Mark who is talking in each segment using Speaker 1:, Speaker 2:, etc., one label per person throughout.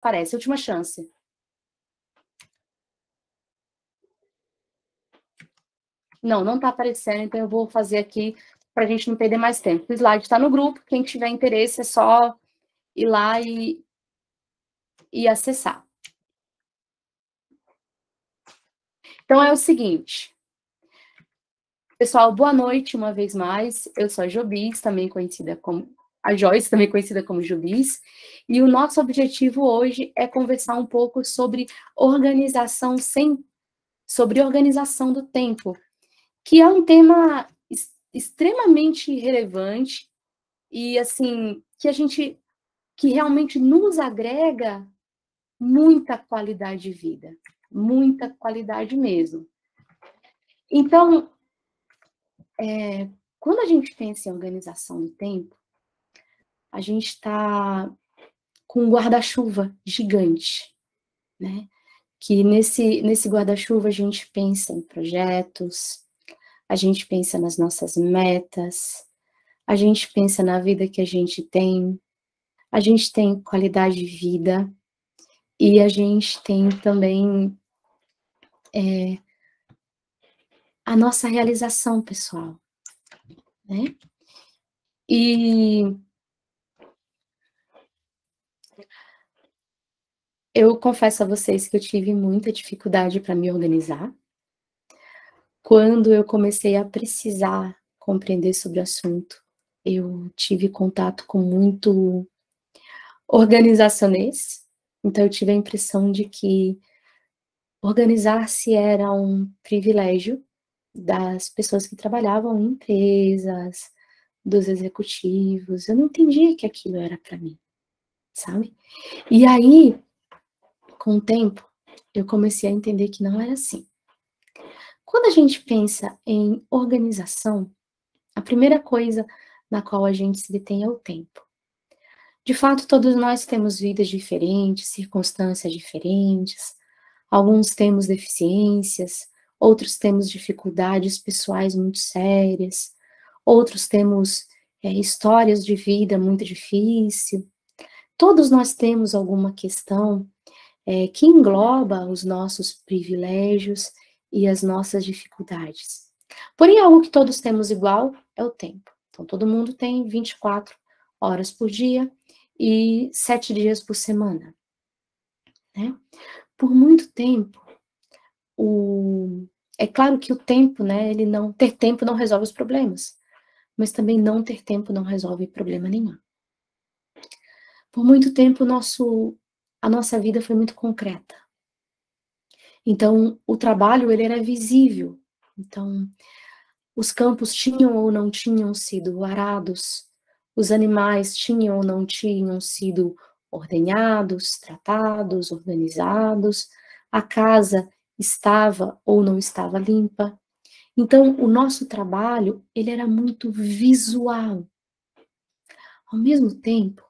Speaker 1: Parece, última chance. Não está aparecendo, então eu vou fazer aqui para a gente não perder mais tempo. O slide está no grupo, quem tiver interesse é só ir lá e acessar. Então é o seguinte, pessoal, boa noite uma vez mais. Eu sou a Jobis, também conhecida como a Joyce, também conhecida como Jobis, e o nosso objetivo hoje é conversar um pouco sobre organização do tempo, que é um tema extremamente relevante e assim que realmente nos agrega muita qualidade de vida, muita qualidade mesmo. Então, quando a gente pensa em organização do tempo, a gente está com um guarda-chuva gigante, né? Que nesse guarda-chuva a gente pensa em projetos, a gente pensa nas nossas metas, a gente pensa na vida que a gente tem qualidade de vida e a gente tem também a nossa realização pessoal, né? E eu confesso a vocês que eu tive muita dificuldade para me organizar. Quando eu comecei a precisar compreender sobre o assunto, eu tive contato com muito organizacionês, então eu tive a impressão de que organizar-se era um privilégio das pessoas que trabalhavam em empresas, dos executivos. Eu não entendia que aquilo era para mim, sabe? E aí, com o tempo, eu comecei a entender que não era assim. Quando a gente pensa em organização, a primeira coisa na qual a gente se detém é o tempo. De fato, todos nós temos vidas diferentes, circunstâncias diferentes, alguns temos deficiências, outros temos dificuldades pessoais muito sérias, outros temos histórias de vida muito difícil. Todos nós temos alguma questão que engloba os nossos privilégios e as nossas dificuldades. Porém, algo que todos temos igual é o tempo. Então, todo mundo tem 24 horas por dia e 7 dias por semana, né? Por muito tempo, é claro que o tempo, né, ter tempo não resolve os problemas, mas também não ter tempo não resolve problema nenhum. Por muito tempo, a nossa vida foi muito concreta. Então, o trabalho, ele era visível. Então, os campos tinham ou não tinham sido arados, os animais tinham ou não tinham sido ordenhados, tratados, organizados, a casa estava ou não estava limpa. Então, o nosso trabalho, ele era muito visual. Ao mesmo tempo,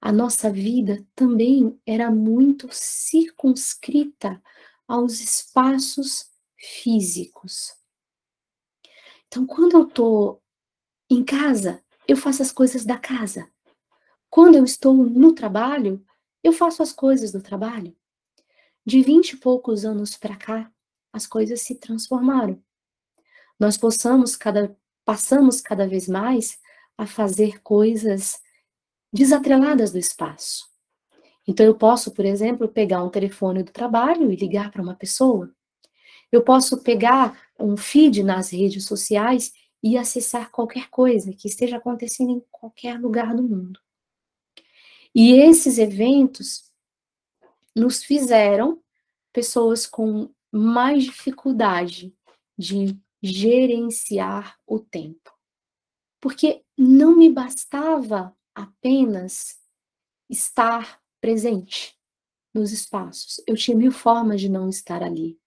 Speaker 1: a nossa vida também era muito circunscrita aos espaços físicos. Então, quando eu estou em casa, eu faço as coisas da casa. Quando eu estou no trabalho, eu faço as coisas do trabalho. De 20 e poucos anos para cá, as coisas se transformaram. Nós passamos cada vez mais a fazer coisas desatreladas do espaço. Então, eu posso, por exemplo, pegar um telefone do trabalho e ligar para uma pessoa. Eu posso pegar um feed nas redes sociais e acessar qualquer coisa que esteja acontecendo em qualquer lugar do mundo. E esses eventos nos fizeram pessoas com mais dificuldade de gerenciar o tempo. Porque não me bastava apenas estar presente nos espaços. Eu tinha 1000 formas de não estar ali.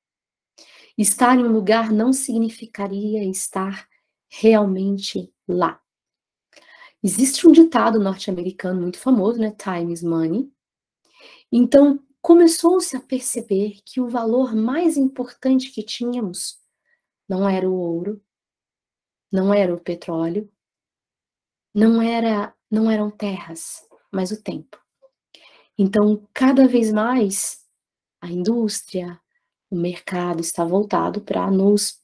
Speaker 1: Estar em um lugar não significaria estar realmente lá. Existe um ditado norte-americano muito famoso, né? Time is money. Então, começou-se a perceber que o valor mais importante que tínhamos não era o ouro, não era o petróleo, não eram terras, mas o tempo. Então, cada vez mais, a indústria, o mercado está voltado para nos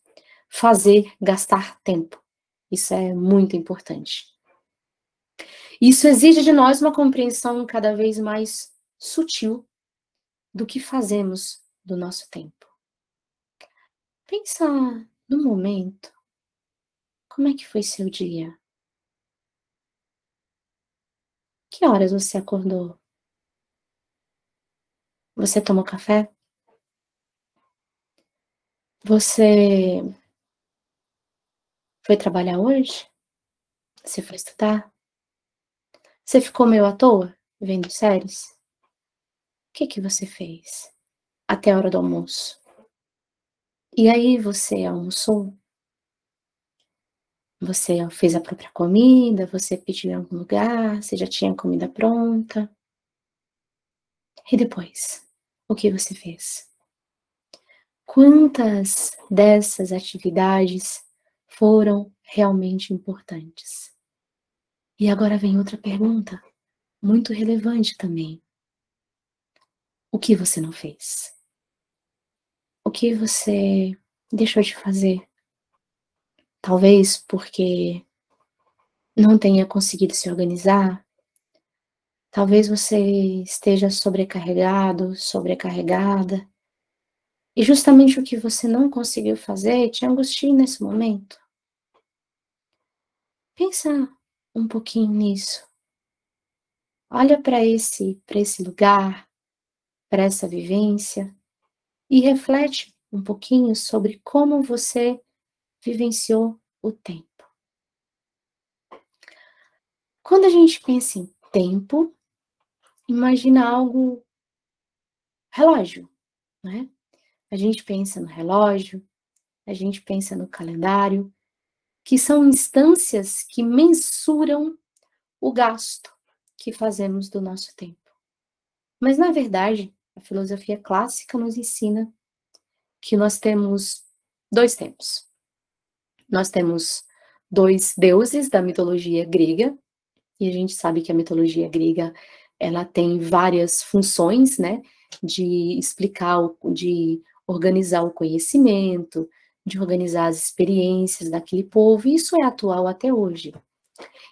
Speaker 1: fazer gastar tempo. Isso é muito importante. Isso exige de nós uma compreensão cada vez mais sutil do que fazemos do nosso tempo. Pensa no momento, como é que foi seu dia? Que horas você acordou? Você tomou café? Você foi trabalhar hoje? Você foi estudar? Você ficou meio à toa, vendo séries? O que que você fez até a hora do almoço? E aí você almoçou? Você fez a própria comida? Você pediu em algum lugar? Você já tinha a comida pronta? E depois? O que você fez? Quantas dessas atividades foram realmente importantes? E agora vem outra pergunta, muito relevante também. O que você não fez? O que você deixou de fazer? Talvez porque não tenha conseguido se organizar. Talvez você esteja sobrecarregado, sobrecarregada. E justamente o que você não conseguiu fazer te angustia nesse momento. Pensa um pouquinho nisso. Olha para esse lugar, para essa vivência e reflete um pouquinho sobre como você vivenciou o tempo. Quando a gente pensa em tempo, imagina algo relógio, né? A gente pensa no relógio, a gente pensa no calendário, que são instâncias que mensuram o gasto que fazemos do nosso tempo. Mas, na verdade, a filosofia clássica nos ensina que nós temos dois tempos. Nós temos dois deuses da mitologia grega, e a gente sabe que a mitologia grega, ela tem várias funções, né, de explicar, de organizar o conhecimento, de organizar as experiências daquele povo, e isso é atual até hoje.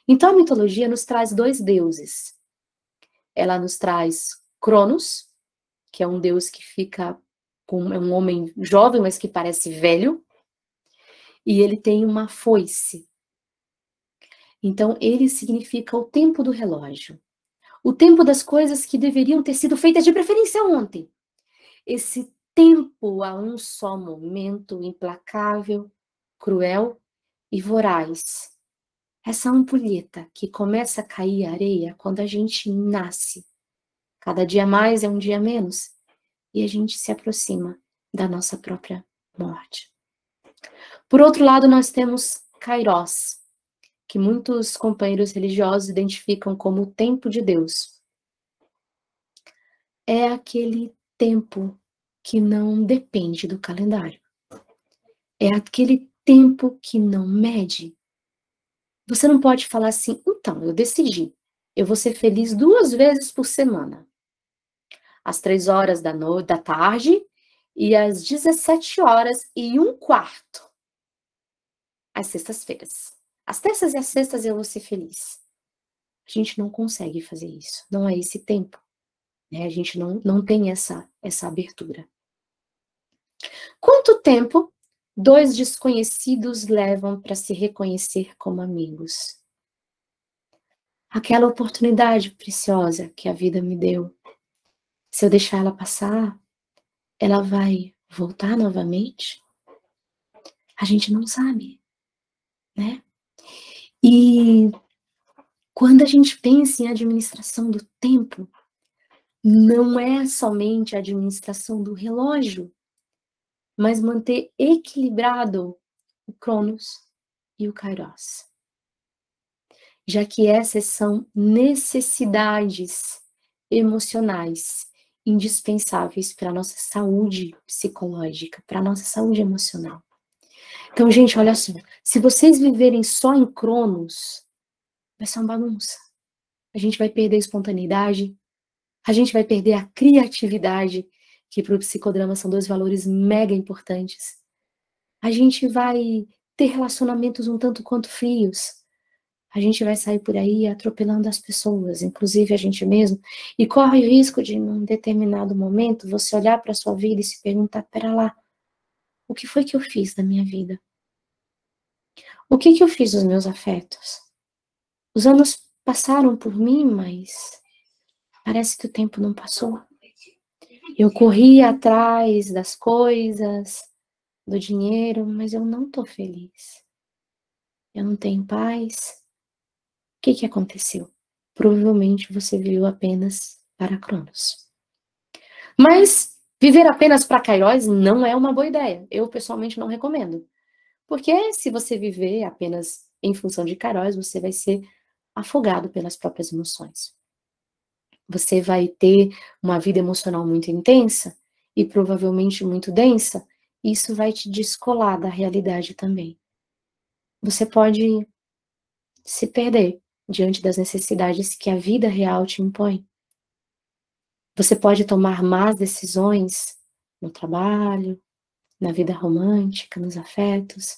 Speaker 1: Então, a mitologia nos traz dois deuses. Ela nos traz Cronos, que é um deus que fica é um homem jovem, mas que parece velho, e ele tem uma foice. Então, ele significa o tempo do relógio. O tempo das coisas que deveriam ter sido feitas de preferência ontem. Esse tempo a um só momento, implacável, cruel e voraz. Essa ampulheta que começa a cair areia quando a gente nasce. Cada dia mais é um dia menos. E a gente se aproxima da nossa própria morte. Por outro lado, nós temos Kairos, que muitos companheiros religiosos identificam como o tempo de Deus. É aquele tempo que não depende do calendário. É aquele tempo que não mede. Você não pode falar assim, então, eu decidi, eu vou ser feliz 2 vezes por semana. Às 3 horas da tarde e às 17h01, às sextas-feiras. Às terças e às sextas eu vou ser feliz. A gente não consegue fazer isso, não é esse tempo. Né? A gente não tem essa abertura. Quanto tempo 2 desconhecidos levam para se reconhecer como amigos? Aquela oportunidade preciosa que a vida me deu. Se eu deixar ela passar, ela vai voltar novamente? A gente não sabe, né? E quando a gente pensa em administração do tempo, não é somente a administração do relógio, mas manter equilibrado o Cronos e o Kairos. Já que essas são necessidades emocionais indispensáveis para a nossa saúde psicológica, para a nossa saúde emocional. Então, gente, olha só, se vocês viverem só em Cronos, vai ser uma bagunça. A gente vai perder a espontaneidade, A gente vai perder a criatividade, que para o psicodrama são 2 valores mega importantes. A gente vai ter relacionamentos um tanto quanto frios. A gente vai sair por aí atropelando as pessoas, inclusive a gente mesmo, e corre o risco de, num determinado momento, você olhar para a sua vida e se perguntar: "Espera lá, o que foi que eu fiz na minha vida? O que que eu fiz dos meus afetos? Os anos passaram por mim, mas parece que o tempo não passou. Eu corri atrás das coisas, do dinheiro, mas eu não tô feliz. Eu não tenho paz. O que que aconteceu? Provavelmente você viveu apenas para Cronos. Mas viver apenas para Kairos não é uma boa ideia. Eu, pessoalmente, não recomendo. Porque se você viver apenas em função de Kairos, você vai ser afogado pelas próprias emoções. Você vai ter uma vida emocional muito intensa e provavelmente muito densa, e isso vai te descolar da realidade também. Você pode se perder diante das necessidades que a vida real te impõe. Você pode tomar más decisões no trabalho, na vida romântica, nos afetos,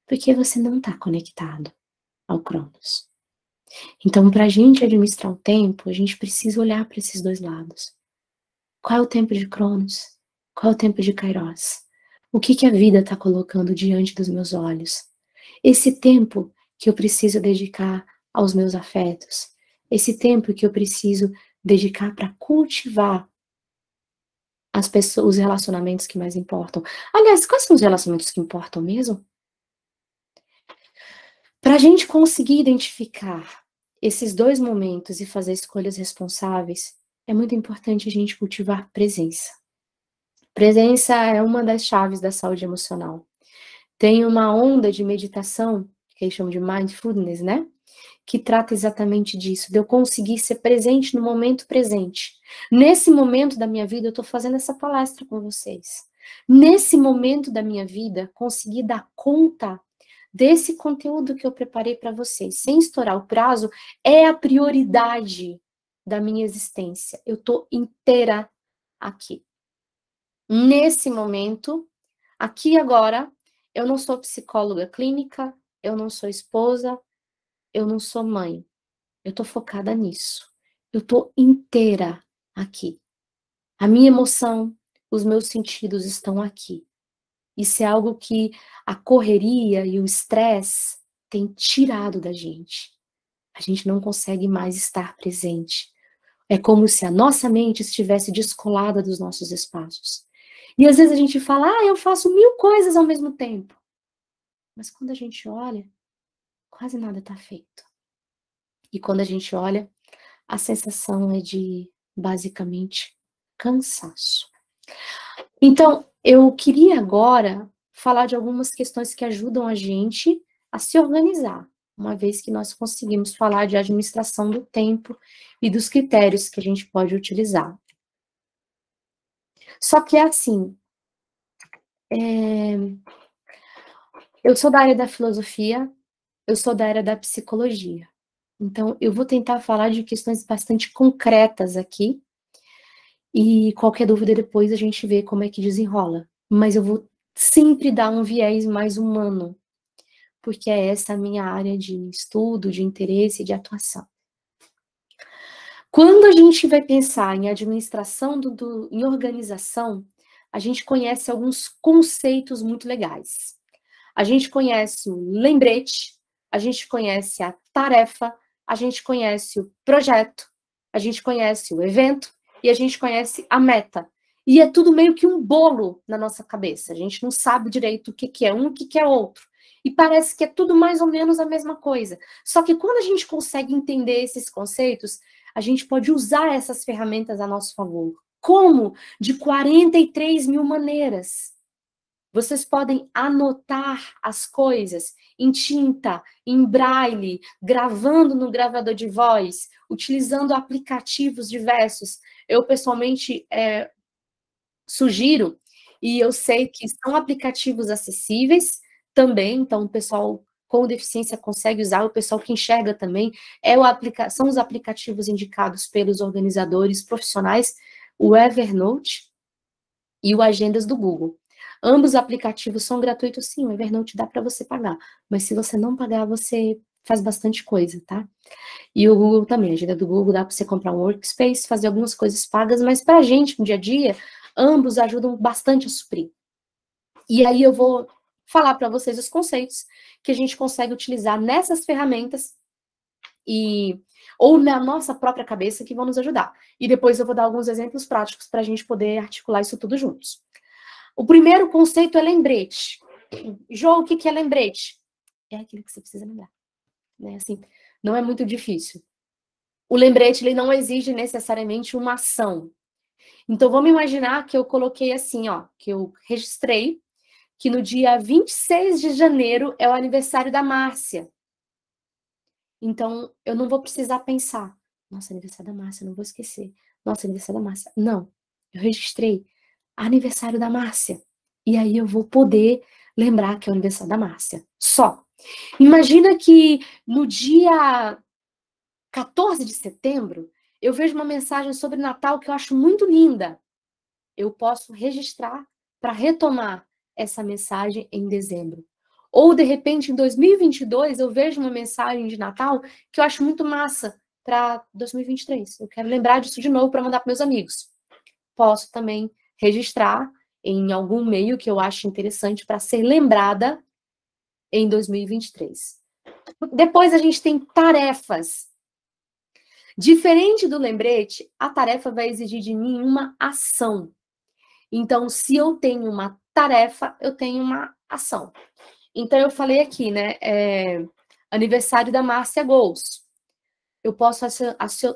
Speaker 1: porque você não está conectado ao Cronos. Então, para a gente administrar o tempo, a gente precisa olhar para esses 2 lados. Qual é o tempo de Cronos? Qual é o tempo de Kairos? O que que a vida está colocando diante dos meus olhos? Esse tempo que eu preciso dedicar aos meus afetos, esse tempo que eu preciso dedicar para cultivar as pessoas, os relacionamentos que mais importam. Aliás, quais são os relacionamentos que importam mesmo? Para a gente conseguir identificar esses 2 momentos e fazer escolhas responsáveis, é muito importante a gente cultivar presença. Presença é uma das chaves da saúde emocional. Tem uma onda de meditação, que eles chamam de mindfulness, né? Que trata exatamente disso, de eu conseguir ser presente no momento presente. Nesse momento da minha vida, eu estou fazendo essa palestra com vocês. Nesse momento da minha vida, conseguir dar conta desse conteúdo que eu preparei para vocês, sem estourar o prazo, é a prioridade da minha existência. Eu estou inteira aqui. Nesse momento, aqui e agora, eu não sou psicóloga clínica, eu não sou esposa, eu não sou mãe. Eu tô focada nisso. Eu tô inteira aqui. A minha emoção, os meus sentidos estão aqui. Isso é algo que a correria e o estresse têm tirado da gente. A gente não consegue mais estar presente. É como se a nossa mente estivesse descolada dos nossos espaços. E às vezes a gente fala: "Ah, eu faço 1000 coisas ao mesmo tempo". Mas quando a gente olha, quase nada está feito. E quando a gente olha, a sensação é de, basicamente, cansaço. Então, eu queria agora falar de algumas questões que ajudam a gente a se organizar, uma vez que nós conseguimos falar de administração do tempo e dos critérios que a gente pode utilizar. Só que é assim, eu sou da área da filosofia, eu sou da área da psicologia. Então, eu vou tentar falar de questões bastante concretas aqui, e qualquer dúvida depois a gente vê como é que desenrola. Mas eu vou sempre dar um viés mais humano, porque é essa a minha área de estudo, de interesse e de atuação. Quando a gente vai pensar em administração, em organização, a gente conhece alguns conceitos muito legais. A gente conhece o lembrete, a gente conhece a tarefa, a gente conhece o projeto, a gente conhece o evento e a gente conhece a meta. E é tudo meio que um bolo na nossa cabeça. A gente não sabe direito o que que é um, o que que é outro. E parece que é tudo mais ou menos a mesma coisa. Só que quando a gente consegue entender esses conceitos, a gente pode usar essas ferramentas a nosso favor. Como? De 43 mil maneiras. Vocês podem anotar as coisas em tinta, em braille, gravando no gravador de voz, utilizando aplicativos diversos. Eu, pessoalmente, sugiro, e eu sei que são aplicativos acessíveis também, então o pessoal com deficiência consegue usar, o pessoal que enxerga também, são os aplicativos indicados pelos organizadores profissionais, o Evernote e o Agendas do Google. Ambos os aplicativos são gratuitos, sim, o Evernote dá para você pagar, mas se você não pagar, você faz bastante coisa, tá? E o Google também, a agenda do Google dá para você comprar um workspace, fazer algumas coisas pagas, mas para a gente, no dia a dia, ambos ajudam bastante a suprir. E aí eu vou falar para vocês os conceitos que a gente consegue utilizar nessas ferramentas ou na nossa própria cabeça que vão nos ajudar. E depois eu vou dar alguns exemplos práticos para a gente poder articular isso tudo juntos. O primeiro conceito é lembrete. Jô, o que é lembrete? É aquilo que você precisa lembrar. Né? Assim, não é muito difícil. O lembrete, ele não exige necessariamente uma ação. Então, vamos imaginar que eu coloquei assim, ó, que eu registrei que no dia 26 de janeiro é o aniversário da Márcia. Então, eu não vou precisar pensar, nossa, aniversário da Márcia, não vou esquecer. Nossa, aniversário da Márcia. Não, eu registrei aniversário da Márcia. E aí eu vou poder lembrar que é o aniversário da Márcia. Só. Imagina que no dia 14 de setembro, eu vejo uma mensagem sobre Natal que eu acho muito linda. Eu posso registrar para retomar essa mensagem em dezembro. Ou, de repente, em 2022, eu vejo uma mensagem de Natal que eu acho muito massa para 2023. Eu quero lembrar disso de novo para mandar para meus amigos. Posso também registrar em algum meio que eu acho interessante para ser lembrada em 2023. Depois a gente tem tarefas. Diferente do lembrete, a tarefa vai exigir de mim uma ação. Então, se eu tenho uma tarefa, eu tenho uma ação. Então, eu falei aqui, né, aniversário da Márcia Gols. Eu posso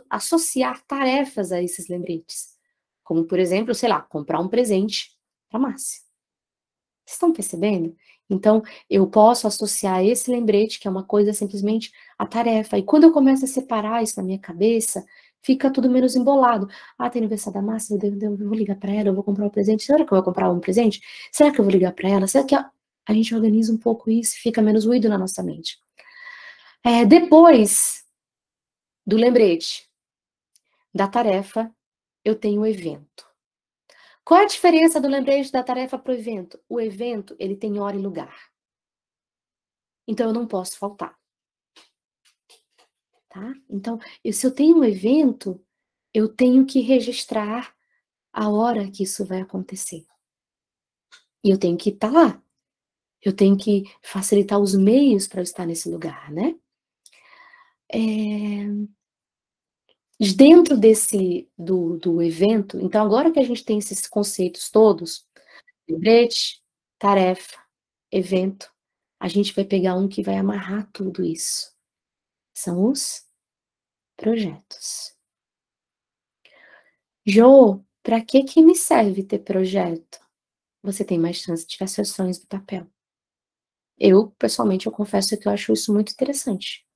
Speaker 1: associar tarefas a esses lembretes. Como, por exemplo, sei lá, comprar um presente para Márcia. Vocês estão percebendo? Então, eu posso associar esse lembrete, que é uma coisa simplesmente a tarefa. E quando eu começo a separar isso na minha cabeça, fica tudo menos embolado. Ah, tem aniversário da Márcia, eu vou ligar para ela, eu vou comprar um presente. Será que eu vou comprar um presente? Será que eu vou ligar para ela? Será que a gente organiza um pouco isso e fica menos ruído na nossa mente? Depois do lembrete, da tarefa, eu tenho o evento. Qual é a diferença do lembrete da tarefa para o evento? O evento, ele tem hora e lugar. Então, eu não posso faltar. Tá? Então, se eu tenho um evento, eu tenho que registrar a hora que isso vai acontecer. E eu tenho que estar lá. Eu tenho que facilitar os meios para eu estar nesse lugar, né? Dentro do evento, então agora que a gente tem esses conceitos todos, lembrete, tarefa, evento, a gente vai pegar um que vai amarrar tudo isso. São os projetos. Jô, para que me serve ter projeto? Você tem mais chance de tirar seus sonhos do papel. Eu, pessoalmente, eu confesso que eu acho isso muito interessante.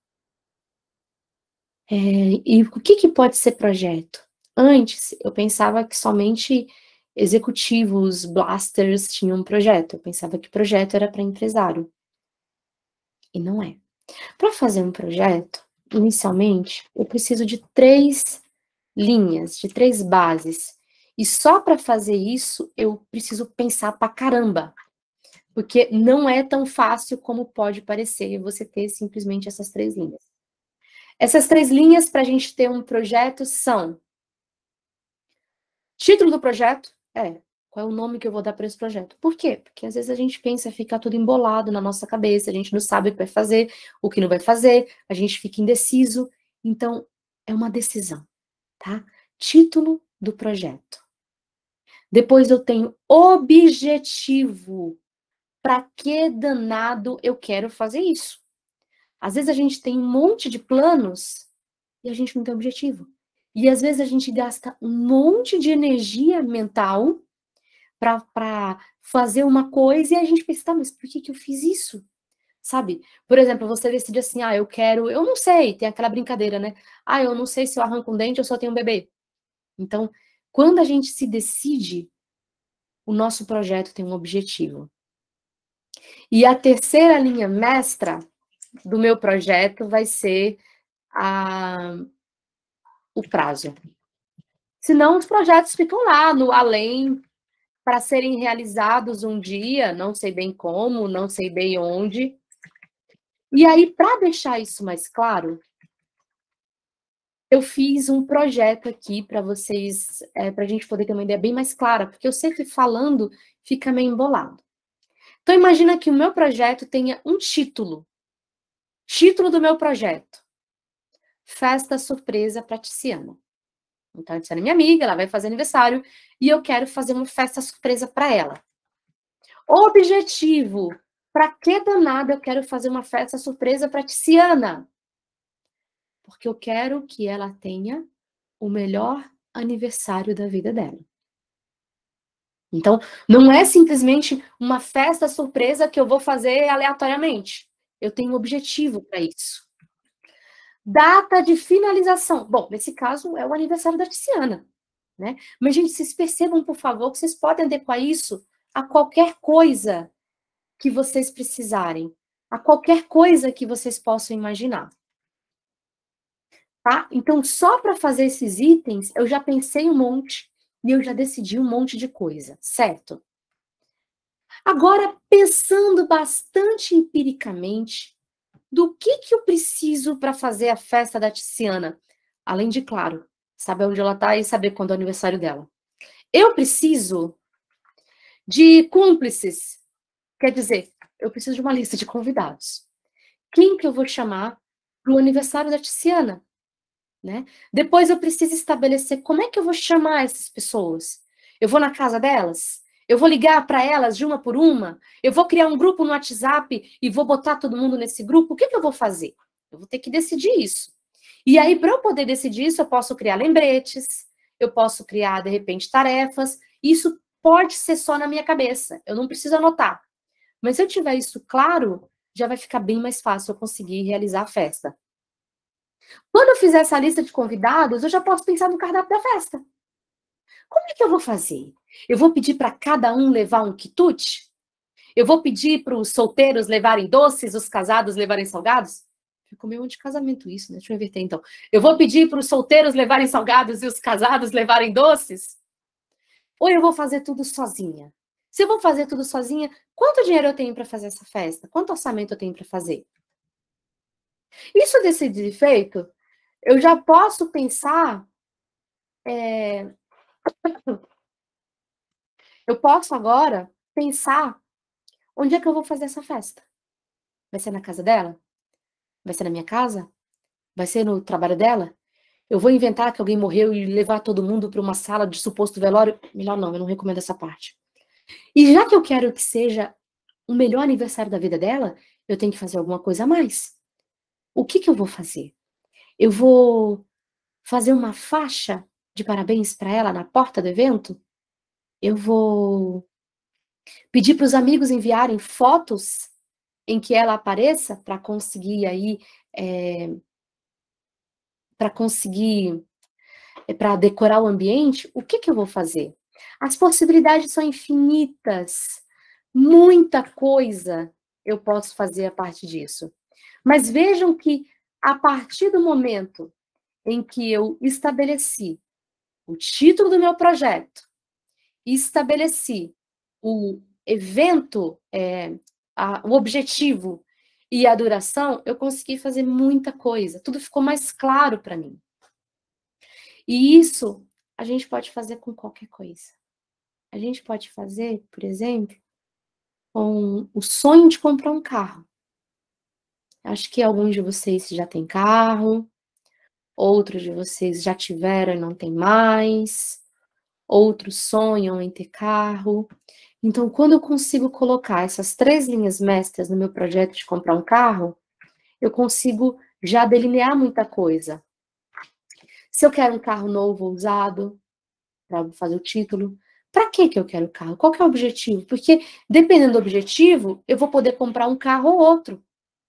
Speaker 1: E o que pode ser projeto? Antes, eu pensava que somente executivos, blasters tinham um projeto. Eu pensava que projeto era para empresário. E não é. Para fazer um projeto, inicialmente, eu preciso de 3 linhas, de 3 bases. E só para fazer isso, eu preciso pensar pra caramba. Porque não é tão fácil como pode parecer você ter simplesmente essas 3 linhas. Essas 3 linhas para a gente ter um projeto são: título do projeto, qual é o nome que eu vou dar para esse projeto? Por quê? Porque às vezes a gente pensa ficar tudo embolado na nossa cabeça, a gente não sabe o que vai fazer, o que não vai fazer, a gente fica indeciso. Então, é uma decisão, tá? Título do projeto. Depois eu tenho objetivo. Para que danado eu quero fazer isso? Às vezes a gente tem um monte de planos e a gente não tem objetivo. E às vezes a gente gasta um monte de energia mental para fazer uma coisa e a gente pensa, tá, mas por que eu fiz isso? Sabe? Por exemplo, você decide assim, eu não sei, tem aquela brincadeira, né? Eu não sei se eu arranco um dente ou se eu tenho um bebê. Então, quando a gente se decide, o nosso projeto tem um objetivo. E a terceira linha mestra do meu projeto vai ser o prazo. Senão os projetos ficam lá no além para serem realizados um dia, não sei bem como, não sei bem onde. E aí, para deixar isso mais claro, eu fiz um projeto aqui para vocês, para a gente poder ter uma ideia bem mais clara, porque eu sei que falando fica meio embolado. Então, imagina que o meu projeto tenha um título. Título do meu projeto: Festa Surpresa para Tiziana. Então, a Tiziana é minha amiga, ela vai fazer aniversário, e eu quero fazer uma festa surpresa para ela. Objetivo: para que danada eu quero fazer uma festa surpresa para Tiziana? Porque eu quero que ela tenha o melhor aniversário da vida dela. Então, não é simplesmente uma festa surpresa que eu vou fazer aleatoriamente. Eu tenho um objetivo para isso. Data de finalização. Bom, nesse caso é o aniversário da Tiziana, né? Mas, gente, vocês percebam, por favor, que vocês podem adequar isso a qualquer coisa que vocês precisarem, a qualquer coisa que vocês possam imaginar. Tá? Então, só para fazer esses itens, eu já pensei um monte e eu já decidi um monte de coisa, certo? Agora, pensando bastante empiricamente, do que eu preciso para fazer a festa da Tiziana? Além de, claro, saber onde ela está e saber quando é o aniversário dela. Eu preciso de cúmplices. Quer dizer, eu preciso de uma lista de convidados. Quem que eu vou chamar para o aniversário da Tiziana? Né? Depois eu preciso estabelecer como é que eu vou chamar essas pessoas. Eu vou na casa delas? Eu vou ligar para elas de uma por uma? Eu vou criar um grupo no WhatsApp e vou botar todo mundo nesse grupo? O que eu vou fazer? Eu vou ter que decidir isso. E aí, para eu poder decidir isso, eu posso criar lembretes, eu posso criar, de repente, tarefas. Isso pode ser só na minha cabeça, eu não preciso anotar. Mas se eu tiver isso claro, já vai ficar bem mais fácil eu conseguir realizar a festa. Quando eu fizer essa lista de convidados, eu já posso pensar no cardápio da festa. Como é que eu vou fazer? Eu vou pedir para cada um levar um quitute? Eu vou pedir para os solteiros levarem doces, os casados levarem salgados? Ficou meio de casamento isso, né? Deixa eu inverter então. Eu vou pedir para os solteiros levarem salgados e os casados levarem doces? Ou eu vou fazer tudo sozinha? Se eu vou fazer tudo sozinha, quanto dinheiro eu tenho para fazer essa festa? Quanto orçamento eu tenho para fazer? Isso decidir feito, eu já posso pensar. Eu posso agora pensar onde é que eu vou fazer essa festa. Vai ser na casa dela? Vai ser na minha casa? Vai ser no trabalho dela? Eu vou inventar que alguém morreu e levar todo mundo para uma sala de suposto velório? Melhor não, eu não recomendo essa parte. E já que eu quero que seja o melhor aniversário da vida dela, eu tenho que fazer alguma coisa a mais. O que eu vou fazer? Eu vou fazer uma faixa de parabéns para ela na porta do evento? Eu vou pedir para os amigos enviarem fotos em que ela apareça para conseguir aí, para decorar o ambiente? O que eu vou fazer? As possibilidades são infinitas, muita coisa eu posso fazer a partir disso. Mas vejam que a partir do momento em que eu estabeleci o título do meu projeto, estabeleci o evento, o objetivo e a duração, eu consegui fazer muita coisa. Tudo ficou mais claro para mim. E isso a gente pode fazer com qualquer coisa. A gente pode fazer, por exemplo, com o sonho de comprar um carro. Acho que alguns de vocês já têm carro, outros de vocês já tiveram e não tem mais, outros sonham em ter carro. Então, quando eu consigo colocar essas 3 linhas mestras no meu projeto de comprar um carro, eu consigo já delinear muita coisa. Se eu quero um carro novo ou usado, para fazer o título, para que eu quero o carro? Qual que é o objetivo? Porque, dependendo do objetivo, eu vou poder comprar um carro ou outro,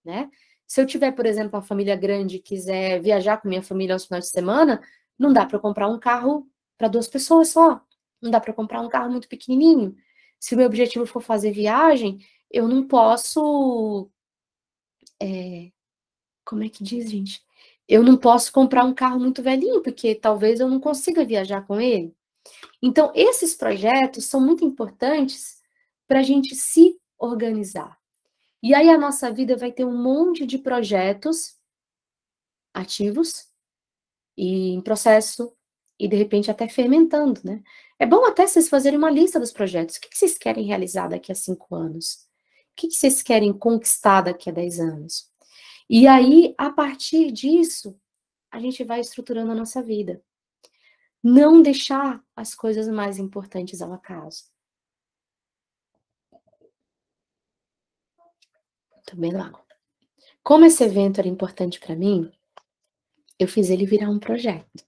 Speaker 1: né? Se eu tiver, por exemplo, uma família grande e quiser viajar com minha família aos finais de semana, não dá para comprar um carro para 2 pessoas só. Não dá para comprar um carro muito pequenininho. Se o meu objetivo for fazer viagem, eu não posso como é que diz, gente? Eu não posso comprar um carro muito velhinho, porque talvez eu não consiga viajar com ele. Então, esses projetos são muito importantes para a gente se organizar. E aí a nossa vida vai ter um monte de projetos ativos e em processo, e de repente até fermentando, né? É bom até vocês fazerem uma lista dos projetos. O que vocês querem realizar daqui a 5 anos? O que vocês querem conquistar daqui a 10 anos? E aí, a partir disso, a gente vai estruturando a nossa vida. Não deixar as coisas mais importantes ao acaso. Também lá. Como esse evento era importante para mim, eu fiz ele virar um projeto.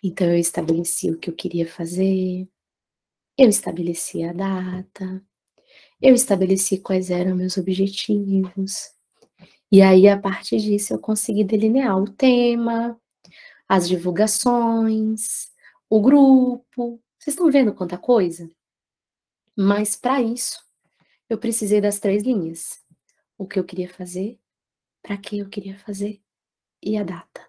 Speaker 1: Então, eu estabeleci o que eu queria fazer, eu estabeleci a data, eu estabeleci quais eram meus objetivos. E aí, a partir disso, eu consegui delinear o tema, as divulgações, o grupo. Vocês estão vendo quanta coisa? Mas para isso, eu precisei das 3 linhas. O que eu queria fazer, para que eu queria fazer e a data.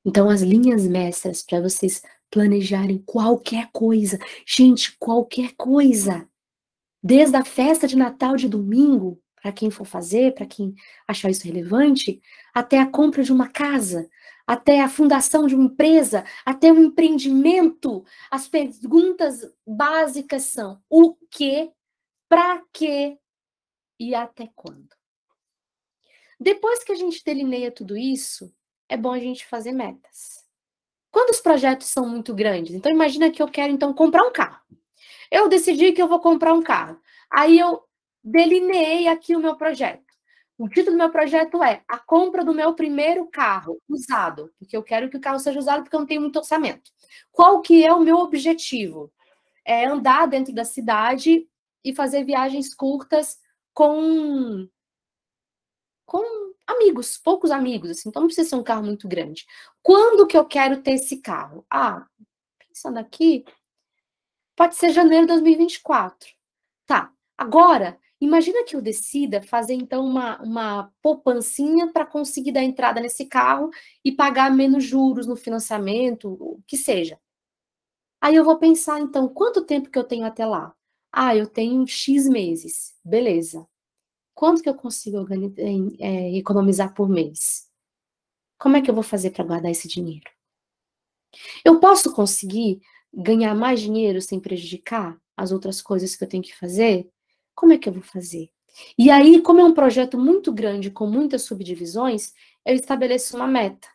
Speaker 1: Então, as linhas mestras para vocês planejarem qualquer coisa. Gente, qualquer coisa. Desde a festa de Natal de domingo, para quem for fazer, para quem achar isso relevante, até a compra de uma casa, até a fundação de uma empresa, até um empreendimento. As perguntas básicas são: o que, para quê e até quando? Depois que a gente delineia tudo isso, é bom a gente fazer metas. Quando os projetos são muito grandes, então imagina que eu quero então comprar um carro. Eu decidi que eu vou comprar um carro. Aí eu delineei aqui o meu projeto. O título do meu projeto é A Compra do Meu Primeiro Carro Usado, porque eu quero que o carro seja usado porque eu não tenho muito orçamento. Qual que é o meu objetivo? É andar dentro da cidade e fazer viagens curtas com amigos, poucos amigos, assim, então não precisa ser um carro muito grande. Quando que eu quero ter esse carro? Pensando aqui, pode ser janeiro de 2024. Tá, agora, imagina que eu decida fazer, então, uma poupancinha para conseguir dar entrada nesse carro e pagar menos juros no financiamento, o que seja. Aí eu vou pensar, então, quanto tempo que eu tenho até lá? Eu tenho X meses. Beleza. Quanto que eu consigo economizar por mês? Como é que eu vou fazer para guardar esse dinheiro? Eu posso conseguir ganhar mais dinheiro sem prejudicar as outras coisas que eu tenho que fazer? Como é que eu vou fazer? E aí, como é um projeto muito grande, com muitas subdivisões, eu estabeleço uma meta.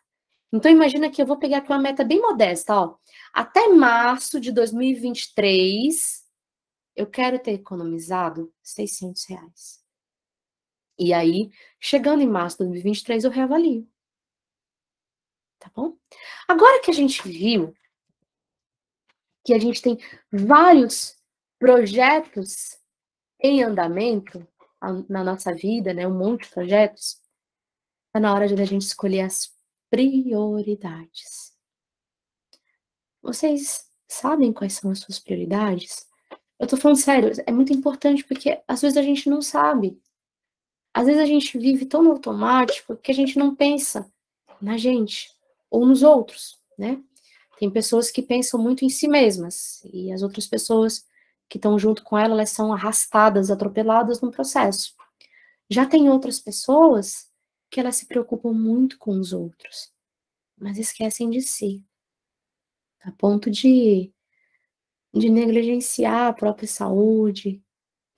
Speaker 1: Então, imagina que eu vou pegar aqui uma meta bem modesta, ó. Até março de 2023, eu quero ter economizado R$ 600. E aí, chegando em março de 2023, eu reavalio. Tá bom? Agora que a gente viu que a gente tem vários projetos em andamento na nossa vida, né? Um monte de projetos, tá na hora de a gente escolher as prioridades. Vocês sabem quais são as suas prioridades? Eu tô falando sério, é muito importante porque às vezes a gente não sabe. Às vezes a gente vive tão no automático que a gente não pensa na gente ou nos outros, né? Tem pessoas que pensam muito em si mesmas e as outras pessoas que estão junto com ela, elas são arrastadas, atropeladas no processo. Já tem outras pessoas que elas se preocupam muito com os outros, mas esquecem de si, a ponto de negligenciar a própria saúde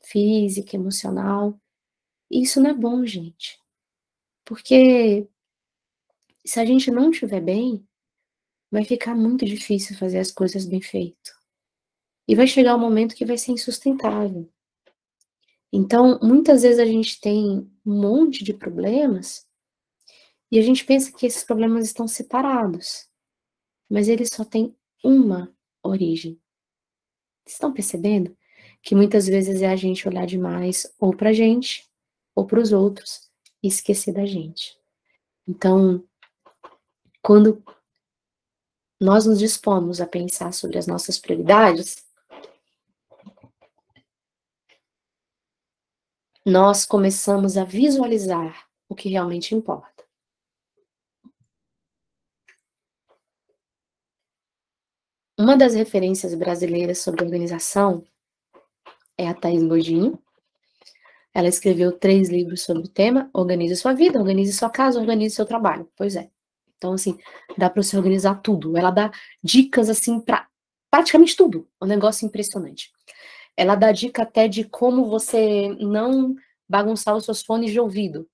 Speaker 1: física, emocional. E isso não é bom, gente, porque se a gente não estiver bem, vai ficar muito difícil fazer as coisas bem feito. E vai chegar um momento que vai ser insustentável. Então, muitas vezes a gente tem um monte de problemas e a gente pensa que esses problemas estão separados, mas eles só têm uma origem. Vocês estão percebendo? Que muitas vezes é a gente olhar demais ou pra gente ou para os outros e esquecer da gente. Então, quando nós nos dispomos a pensar sobre as nossas prioridades, nós começamos a visualizar o que realmente importa. Uma das referências brasileiras sobre organização é a Thaís Godinho. Ela escreveu 3 livros sobre o tema: Organize sua vida, organize sua casa, organize seu trabalho. Pois é. Então, assim, dá para você organizar tudo. Ela dá dicas, assim, para praticamente tudo. É um negócio impressionante. Ela dá dica até de como você não bagunçar os seus fones de ouvido,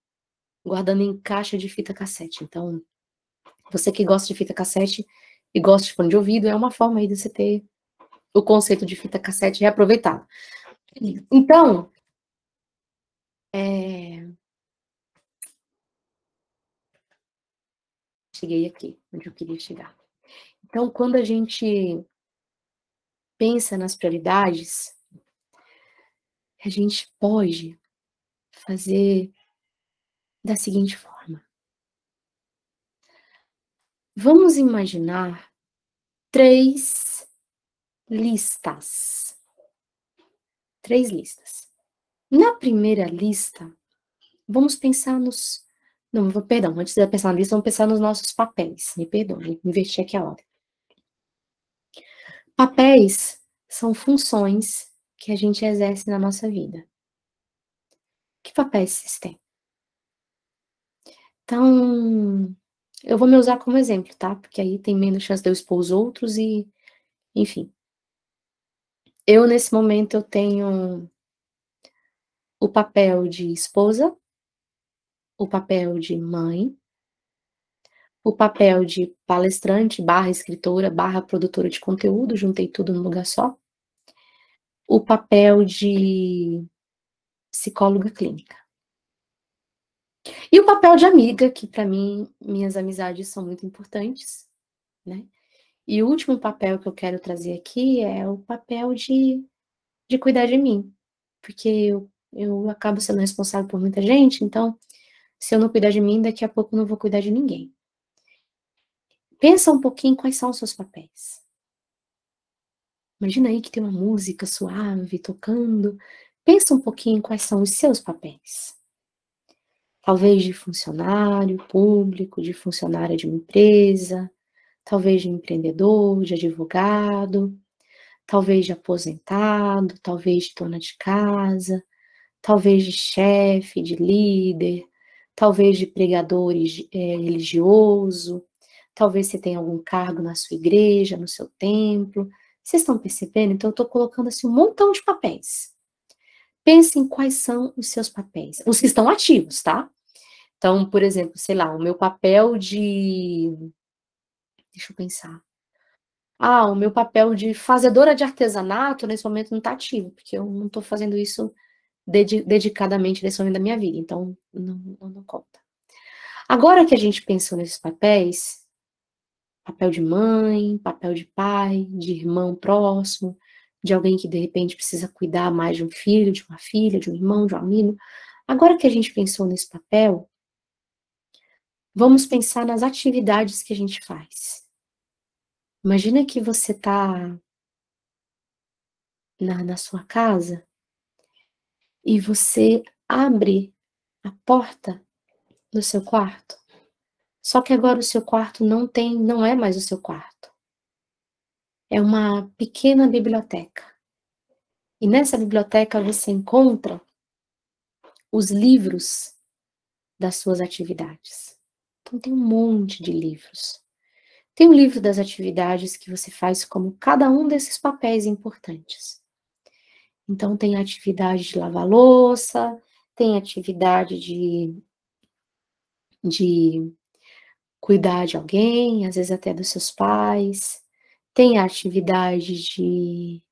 Speaker 1: guardando em caixa de fita cassete. Então, você que gosta de fita cassete e gosta de fone de ouvido, é uma forma aí de você ter o conceito de fita cassete reaproveitado. Então, cheguei aqui, onde eu queria chegar. Então, quando a gente pensa nas prioridades, a gente pode fazer da seguinte forma. Vamos imaginar 3 listas. 3 listas. Na primeira lista, vamos pensar nos... Não, perdão, antes de pensar na lista, vamos pensar nos nossos papéis. Me perdoe, inverti aqui a ordem. Papéis são funções que a gente exerce na nossa vida. Que papéis vocês têm? Então, eu vou me usar como exemplo, tá? Porque aí tem menos chance de eu expor os outros e, enfim. Eu, nesse momento, eu tenho o papel de esposa, o papel de mãe, o papel de palestrante, barra escritora, barra produtora de conteúdo, juntei tudo num lugar só, o papel de psicóloga clínica. E o papel de amiga, que para mim, minhas amizades são muito importantes, né? E o último papel que eu quero trazer aqui é o papel de cuidar de mim, porque eu acabo sendo responsável por muita gente, então, se eu não cuidar de mim, daqui a pouco eu não vou cuidar de ninguém. Pensa um pouquinho quais são os seus papéis. Imagina aí que tem uma música suave tocando. Pensa um pouquinho quais são os seus papéis. Talvez de funcionário público, de funcionária de uma empresa, talvez de empreendedor, de advogado, talvez de aposentado, talvez de dona de casa, talvez de chefe, de líder, talvez de pregador religioso, talvez você tenha algum cargo na sua igreja, no seu templo. Vocês estão percebendo? Então, eu estou colocando assim um montão de papéis. Pensem quais são os seus papéis, os que estão ativos, tá? Então, por exemplo, sei lá, o meu papel de... Deixa eu pensar. O meu papel de fazedora de artesanato, nesse momento, não está ativo, porque eu não estou fazendo isso dedicadamente nesse momento da minha vida, então não conta. Agora que a gente pensou nesses papéis, papel de mãe, papel de pai, de irmão próximo, de alguém que de repente precisa cuidar mais de um filho, de uma filha, de um irmão, de um amigo. Agora que a gente pensou nesse papel, vamos pensar nas atividades que a gente faz. Imagina que você está na sua casa e você abre a porta do seu quarto. Só que agora o seu quarto não é mais o seu quarto. É uma pequena biblioteca. E nessa biblioteca você encontra os livros das suas atividades. Então tem um monte de livros. Tem o livro das atividades que você faz como cada um desses papéis importantes. Então tem a atividade de lavar louça, tem a atividade de cuidar de alguém, às vezes até dos seus pais, tem a atividade de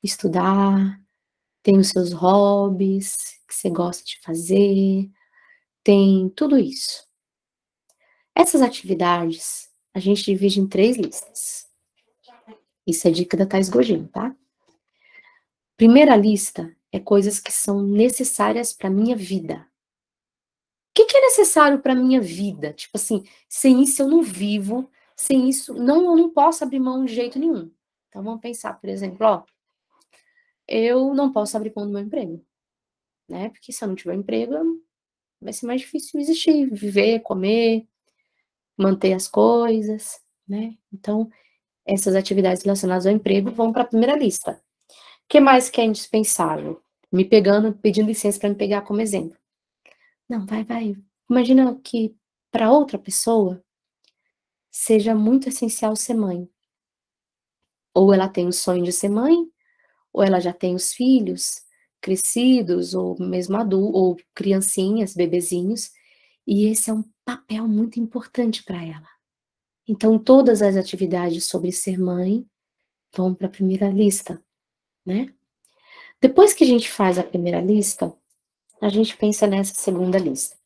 Speaker 1: estudar, tem os seus hobbies que você gosta de fazer, tem tudo isso. Essas atividades a gente divide em 3 listas. Isso é dica da Thais Godinho, tá? Primeira lista é coisas que são necessárias para minha vida. O que é necessário para minha vida? Tipo assim, sem isso eu não vivo, sem isso eu não posso abrir mão de jeito nenhum. Então vamos pensar, por exemplo, eu não posso abrir mão do meu emprego, né? Porque se eu não tiver emprego, vai ser mais difícil existir, viver, comer, manter as coisas, né? Então, essas atividades relacionadas ao emprego vão para a primeira lista. O que mais que é indispensável? Me pegando, pedindo licença para me pegar como exemplo. Não, vai. Imagina que para outra pessoa seja muito essencial ser mãe. Ou ela tem o sonho de ser mãe, ou ela já tem os filhos crescidos, ou mesmo adultos, ou criancinhas, bebezinhos, e esse é um papel muito importante para ela. Então, todas as atividades sobre ser mãe vão para a primeira lista, né? Depois que a gente faz a primeira lista, a gente pensa nessa segunda lista.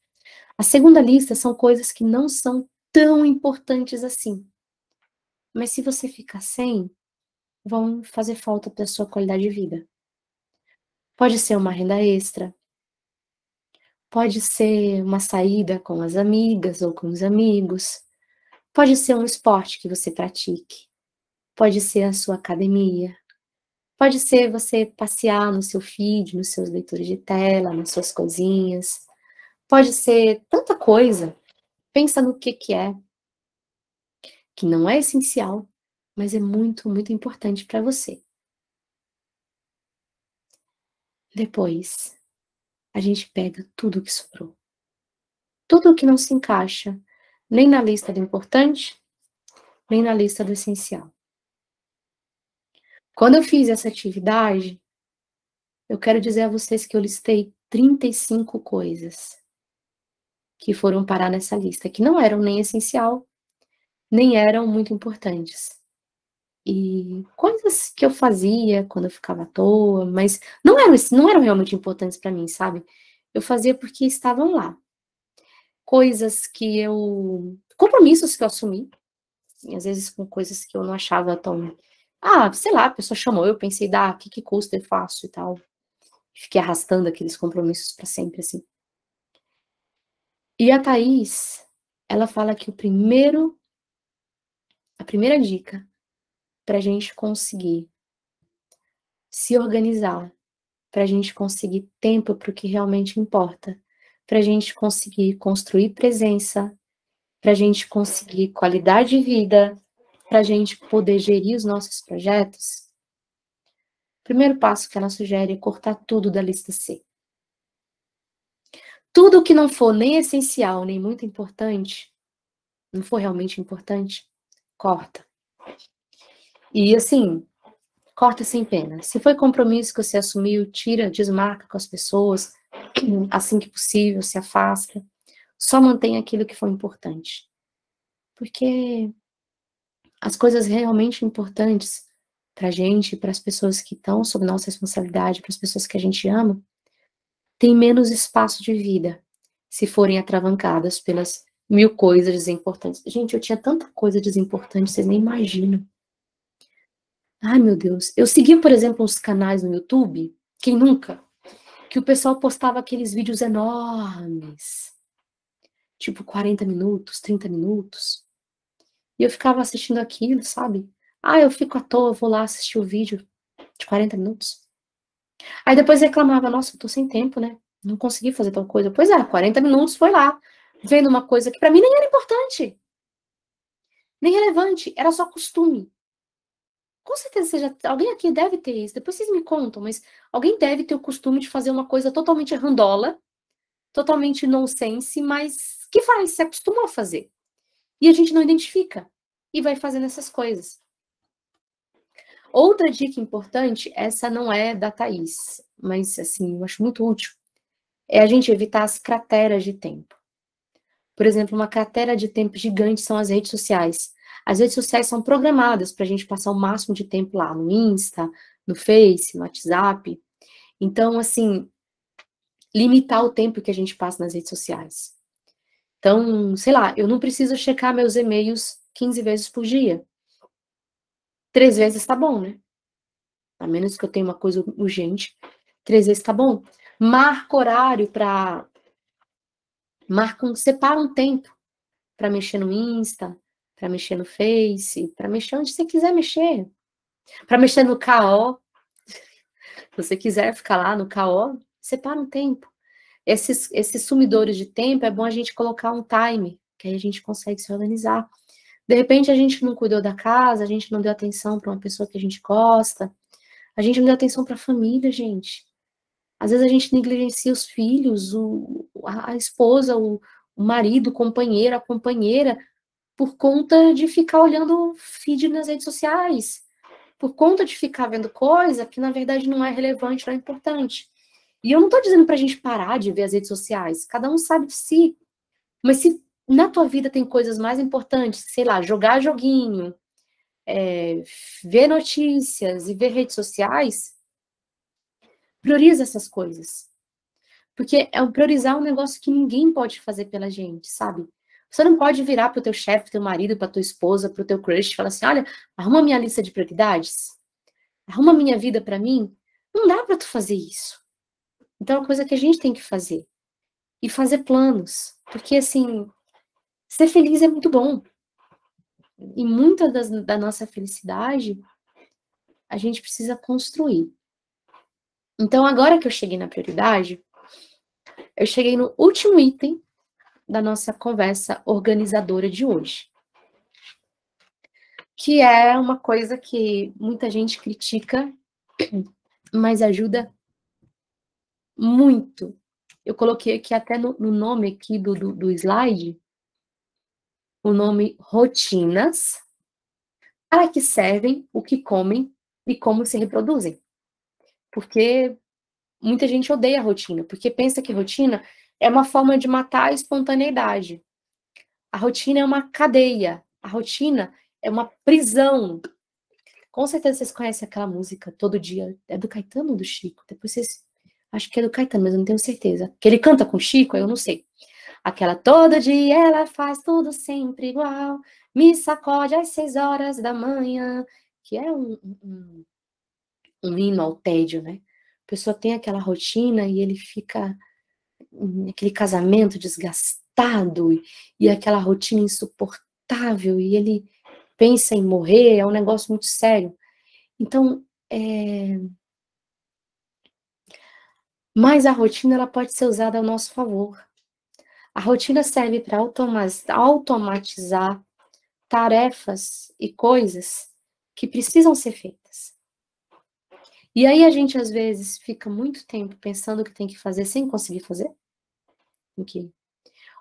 Speaker 1: A segunda lista são coisas que não são tão importantes assim. Mas se você ficar sem, vão fazer falta para a sua qualidade de vida. Pode ser uma renda extra, pode ser uma saída com as amigas ou com os amigos, pode ser um esporte que você pratique, pode ser a sua academia, pode ser você passear no seu feed, nos seus leitores de tela, nas suas coisinhas, pode ser tanta coisa. Pensa no que é, que não é essencial, mas é muito, muito importante para você. Depois, a gente pega tudo que sobrou. Tudo que não se encaixa nem na lista do importante, nem na lista do essencial. Quando eu fiz essa atividade, eu quero dizer a vocês que eu listei 35 coisas que foram parar nessa lista, que não eram nem essencial, nem eram muito importantes. E coisas que eu fazia quando eu ficava à toa, mas não eram realmente importantes para mim, sabe? Eu fazia porque estavam lá. Compromissos que eu assumi, e às vezes com coisas que eu não achava tão. Sei lá, a pessoa chamou, eu pensei, o que custa, eu faço e tal. Fiquei arrastando aqueles compromissos para sempre, assim. E a Thaís, ela fala que a primeira dica para a gente conseguir se organizar, para a gente conseguir tempo para o que realmente importa, para a gente conseguir construir presença, para a gente conseguir qualidade de vida, para a gente poder gerir os nossos projetos. O primeiro passo que ela sugere é cortar tudo da lista C. Tudo que não for nem essencial, nem muito importante, não for realmente importante, corta. E assim, corta sem pena. Se foi compromisso que você assumiu, tira, desmarca com as pessoas, assim que possível, se afasta. Só mantém aquilo que foi importante. Porque as coisas realmente importantes pra gente, para as pessoas que estão sob nossa responsabilidade, para as pessoas que a gente ama, tem menos espaço de vida se forem atravancadas pelas 1000 coisas desimportantes. Gente, eu tinha tanta coisa desimportante, vocês nem imaginam. Ai, meu Deus. Eu seguia, por exemplo, uns canais no YouTube, quem nunca? Que o pessoal postava aqueles vídeos enormes, tipo 40 minutos, 30 minutos. E eu ficava assistindo aquilo, sabe? Eu fico à toa, vou lá assistir o vídeo de 40 minutos. Aí depois reclamava, nossa, eu tô sem tempo, né? Não consegui fazer tal coisa. Pois é, 40 minutos foi lá, vendo uma coisa que pra mim nem era importante, nem relevante, era só costume. Com certeza alguém aqui deve ter isso, depois vocês me contam, mas alguém deve ter o costume de fazer uma coisa totalmente randola, totalmente nonsense, mas que faz, se acostumou a fazer. E a gente não identifica, e vai fazendo essas coisas. Outra dica importante, essa não é da Thaís, mas assim, eu acho muito útil, é a gente evitar as crateras de tempo. Por exemplo, uma cratera de tempo gigante são as redes sociais. As redes sociais são programadas para a gente passar o máximo de tempo lá no Insta, no Face, no WhatsApp. Então, assim, limitar o tempo que a gente passa nas redes sociais. Então, sei lá, eu não preciso checar meus e-mails 15 vezes por dia. 3 vezes tá bom, né? A menos que eu tenha uma coisa urgente, 3 vezes tá bom. Marca horário para... Separa um tempo para mexer no Insta, para mexer no Face, para mexer onde você quiser mexer. Para mexer no KO, se você quiser ficar lá no KO, separa um tempo. Esses sumidores de tempo, é bom a gente colocar um timer, que aí a gente consegue se organizar. De repente, a gente não cuidou da casa, a gente não deu atenção para uma pessoa que a gente gosta, a gente não deu atenção para a família, gente. Às vezes a gente negligencia os filhos, a esposa, o marido, o companheiro, a companheira, por conta de ficar olhando feed nas redes sociais, por conta de ficar vendo coisa que, na verdade, não é relevante, não é importante. E eu não estou dizendo para a gente parar de ver as redes sociais, cada um sabe de si, mas se na tua vida tem coisas mais importantes, sei lá, jogar joguinho, ver notícias e ver redes sociais, prioriza essas coisas. Porque priorizar um negócio que ninguém pode fazer pela gente, sabe? Você não pode virar pro teu chefe, pro teu marido, pra tua esposa, pro teu crush e falar assim, olha, arruma minha lista de prioridades, arruma minha vida pra mim. Não dá pra tu fazer isso. Então é uma coisa que a gente tem que fazer. E fazer planos. Porque, assim, ser feliz é muito bom. E muita da nossa felicidade, a gente precisa construir. Então, agora que eu cheguei na prioridade, eu cheguei no último item da nossa conversa organizadora de hoje. Que é uma coisa que muita gente critica, mas ajuda muito. Eu coloquei aqui até no nome aqui do slide, o nome rotinas, para que servem, o que comem e como se reproduzem. Porque muita gente odeia a rotina, porque pensa que rotina é uma forma de matar a espontaneidade. A rotina é uma cadeia, a rotina é uma prisão. Com certeza vocês conhecem aquela música Todo Dia. É do Caetano ou do Chico? Depois vocês. Acho que é do Caetano, mas eu não tenho certeza. Que ele canta com o Chico, eu não sei. Aquela todo dia ela faz tudo sempre igual. Me sacode às 6 horas da manhã. Que é um hino ao tédio, né? A pessoa tem aquela rotina e ele fica aquele casamento desgastado e aquela rotina insuportável e ele pensa em morrer, é um negócio muito sério. Então, mas a rotina ela pode ser usada ao nosso favor. A rotina serve para automatizar tarefas e coisas que precisam ser feitas. E aí a gente, às vezes, fica muito tempo pensando o que tem que fazer sem conseguir fazer. Okay.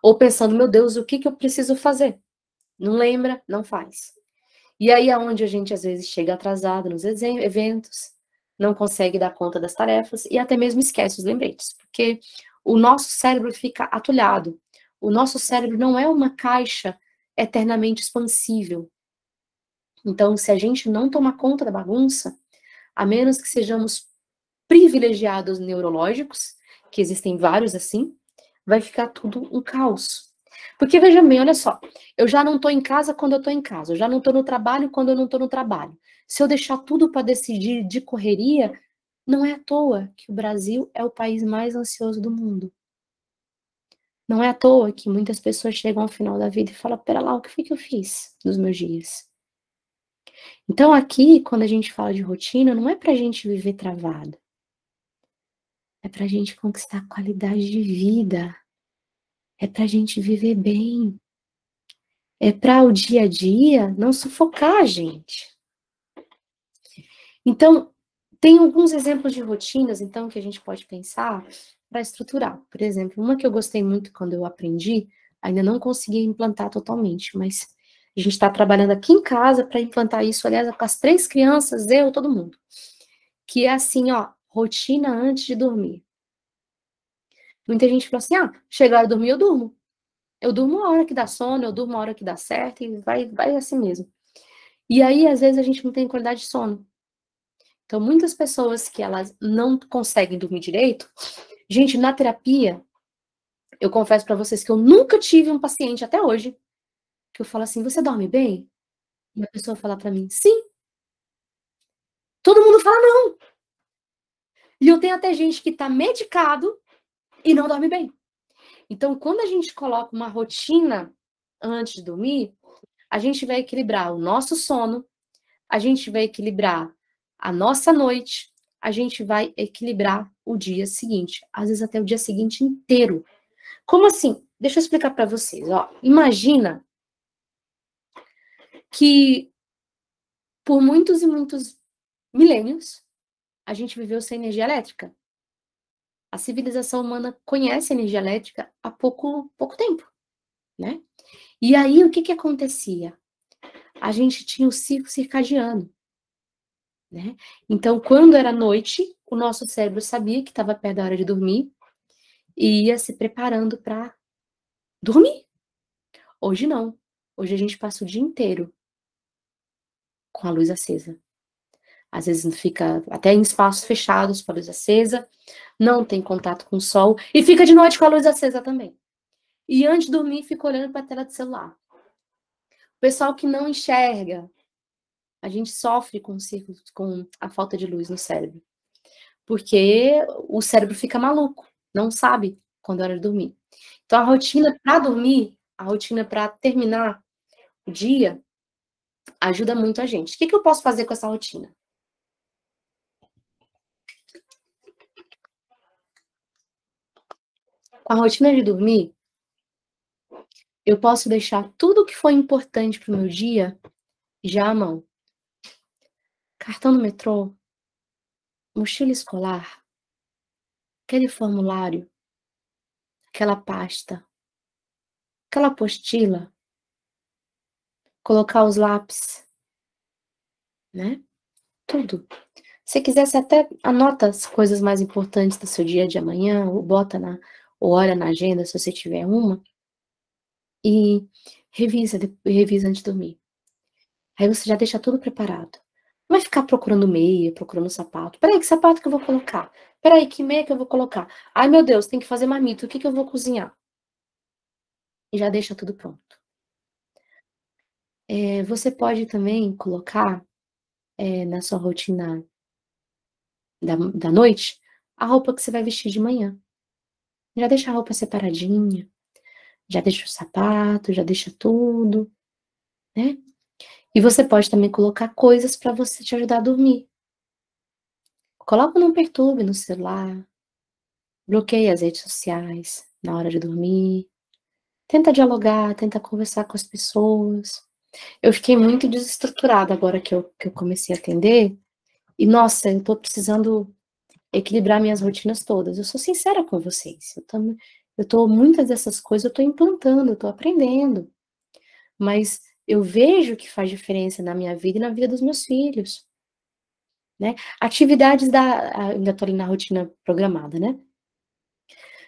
Speaker 1: Ou pensando, meu Deus, o que eu preciso fazer? Não lembra, não faz. E aí é onde a gente, às vezes, chega atrasado nos eventos, não consegue dar conta das tarefas e até mesmo esquece os lembretes, porque o nosso cérebro fica atulhado. O nosso cérebro não é uma caixa eternamente expansível. Então, se a gente não tomar conta da bagunça, a menos que sejamos privilegiados neurológicos, que existem vários assim, vai ficar tudo um caos. Porque veja bem, olha só, eu já não estou em casa quando eu estou em casa, eu já não estou no trabalho quando eu não estou no trabalho. Se eu deixar tudo para decidir de correria, não é à toa que o Brasil é o país mais ansioso do mundo. Não é à toa que muitas pessoas chegam ao final da vida e falam, pera lá, o que foi que eu fiz nos meus dias? Então aqui, quando a gente fala de rotina, não é pra gente viver travado. É pra gente conquistar qualidade de vida. É pra gente viver bem. É para o dia a dia não sufocar a gente. Então, tem alguns exemplos de rotinas, então, que a gente pode pensar para estruturar. Por exemplo, uma que eu gostei muito quando eu aprendi, ainda não consegui implantar totalmente, mas a gente está trabalhando aqui em casa para implantar isso, aliás, com as 3 crianças, eu, todo mundo. Que é assim, ó, rotina antes de dormir. Muita gente fala assim, chegar a dormir, eu durmo. Eu durmo a hora que dá sono, eu durmo a hora que dá certo, e vai assim mesmo. E aí, às vezes, a gente não tem qualidade de sono. Então, muitas pessoas que elas não conseguem dormir direito, gente, na terapia, eu confesso para vocês que eu nunca tive um paciente até hoje que eu falo assim, você dorme bem? E a pessoa fala para mim, sim. Todo mundo fala não. E eu tenho até gente que tá medicado e não dorme bem. Então, quando a gente coloca uma rotina antes de dormir, a gente vai equilibrar o nosso sono, a gente vai equilibrar a nossa noite, a gente vai equilibrar o dia seguinte, às vezes até o dia seguinte inteiro. Como assim? Deixa eu explicar para vocês, ó. Imagina que por muitos e muitos milênios a gente viveu sem energia elétrica. A civilização humana conhece a energia elétrica há pouco tempo, né? E aí o que que acontecia? A gente tinha o ciclo circadiano, né? Então, quando era noite, o nosso cérebro sabia que estava perto da hora de dormir e ia se preparando para dormir. Hoje não. Hoje a gente passa o dia inteiro com a luz acesa. Às vezes fica até em espaços fechados com a luz acesa, não tem contato com o sol e fica de noite com a luz acesa também. E antes de dormir, fica olhando para a tela do celular. O pessoal que não enxerga, a gente sofre com a falta de luz no cérebro. Porque o cérebro fica maluco, não sabe quando é hora de dormir. Então, a rotina para dormir, a rotina para terminar o dia, ajuda muito a gente. O que eu posso fazer com essa rotina? Com a rotina de dormir, eu posso deixar tudo que foi importante para o meu dia já à mão. Cartão do metrô, mochila escolar, aquele formulário, aquela pasta, aquela apostila, colocar os lápis, né? Tudo. Se quiser, você até anota as coisas mais importantes do seu dia de amanhã, ou ou olha na agenda, se você tiver uma, e revisa antes de dormir. Aí você já deixa tudo preparado. Não vai ficar procurando meia, procurando sapato. Peraí, que sapato que eu vou colocar? Peraí, que meia que eu vou colocar? Ai, meu Deus, tem que fazer marmita, o que eu vou cozinhar? E já deixa tudo pronto. Você pode também colocar na sua rotina da noite a roupa que você vai vestir de manhã. Já deixa a roupa separadinha, já deixa o sapato, já deixa tudo, né. E você pode também colocar coisas para você te ajudar a dormir. Coloca Não Perturbe no celular, bloqueia as redes sociais na hora de dormir, tenta dialogar, tenta conversar com as pessoas. Eu fiquei muito desestruturada agora que eu comecei a atender, e nossa, eu tô precisando equilibrar minhas rotinas todas. Eu sou sincera com vocês, eu tô muitas dessas coisas eu tô implantando, eu tô aprendendo. Mas eu vejo que faz diferença na minha vida e na vida dos meus filhos, né. Atividades ainda tô ali na rotina programada, né.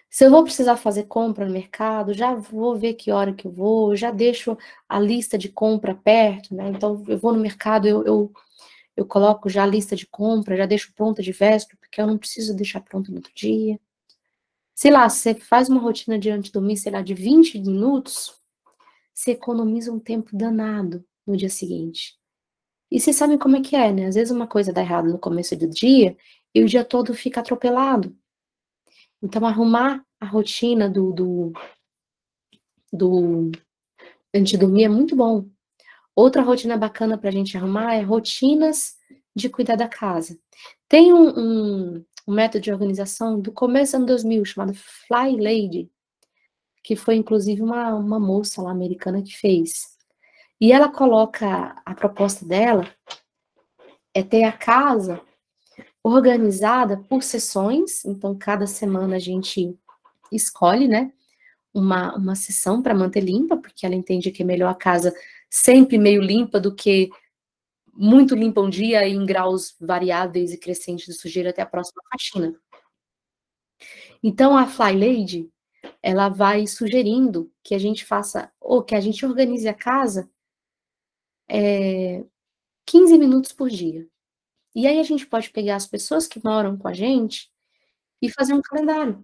Speaker 1: Se eu vou precisar fazer compra no mercado, já vou ver que hora que eu vou, já deixo a lista de compra perto, né, então eu vou no mercado, eu coloco já a lista de compra, já deixo pronta de véspera, porque eu não preciso deixar pronta no outro dia. Sei lá, você faz uma rotina de antes de dormir, sei lá, de 20 minutos, você economiza um tempo danado no dia seguinte. E vocês sabem como é, né, às vezes uma coisa dá errado no começo do dia, e o dia todo fica atropelado. Então arrumar a rotina do antes de dormir é muito bom. Outra rotina bacana pra gente arrumar é rotinas de cuidar da casa. Tem um método de organização do começo do ano 2000 chamado Fly Lady, que foi inclusive uma moça lá americana que fez. E ela coloca a proposta dela é ter a casa organizada por sessões, então cada semana a gente escolhe, né, uma sessão para manter limpa, porque ela entende que é melhor a casa sempre meio limpa do que muito limpa um dia e em graus variáveis e crescentes de sujeira até a próxima faxina. Então a Fly Lady, ela vai sugerindo que a gente faça ou que a gente organize a casa, 15 minutos por dia. E aí a gente pode pegar as pessoas que moram com a gente e fazer um calendário.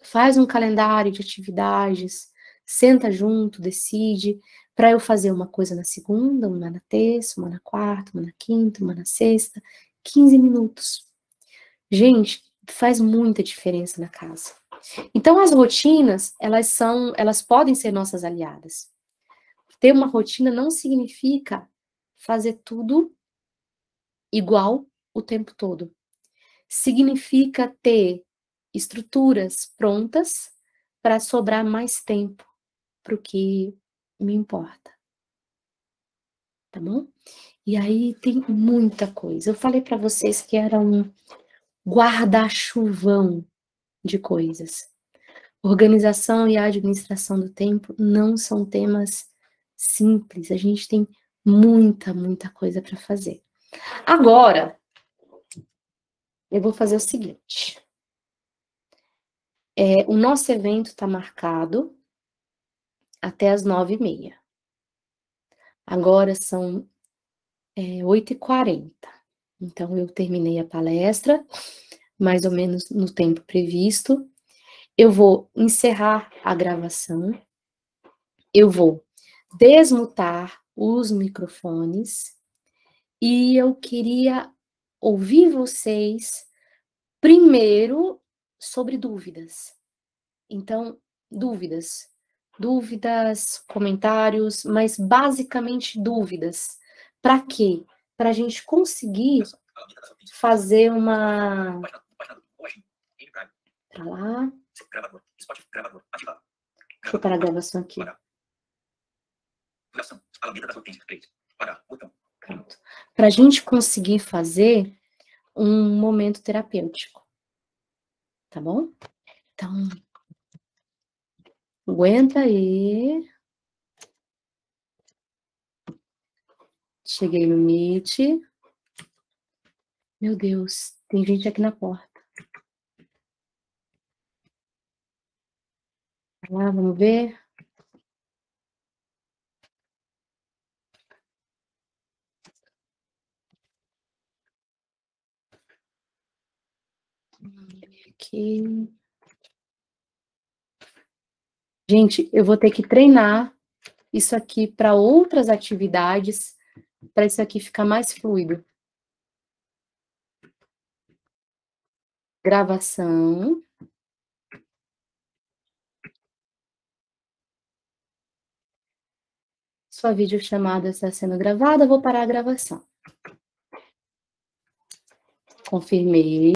Speaker 1: Faz um calendário de atividades, senta junto, decide, para eu fazer uma coisa na segunda, uma na terça, uma na quarta, uma na quinta, uma na sexta, 15 minutos. Gente, faz muita diferença na casa. Então as rotinas, elas podem ser nossas aliadas. Ter uma rotina não significa fazer tudo igual o tempo todo. significa ter estruturas prontas para sobrar mais tempo para o que me importa. Tá bom? E aí tem muita coisa. Eu falei para vocês que era um guarda-chuvão de coisas. Organização e administração do tempo não são temas simples. A gente tem muita coisa para fazer. Agora, eu vou fazer o seguinte. O nosso evento está marcado até as 9h30. Agora são 8h40. Então, eu terminei a palestra, mais ou menos no tempo previsto. Eu vou encerrar a gravação. Eu vou desmutar os microfones. E eu queria ouvir vocês primeiro sobre dúvidas. Então, dúvidas, comentários, mas basicamente dúvidas. Para quê? Para a gente conseguir fazer uma... Para lá. Deixa eu parar a gravação aqui. Pronto. Para a gente conseguir fazer um momento terapêutico. Tá bom? Então, aguenta aí. Cheguei no Meet. Meu Deus, tem gente aqui na porta. Vai lá, vamos ver. Aqui. Gente, eu vou ter que treinar isso aqui para outras atividades, para isso aqui ficar mais fluido. Gravação. Sua videochamada está sendo gravada, vou parar a gravação. Confirmei.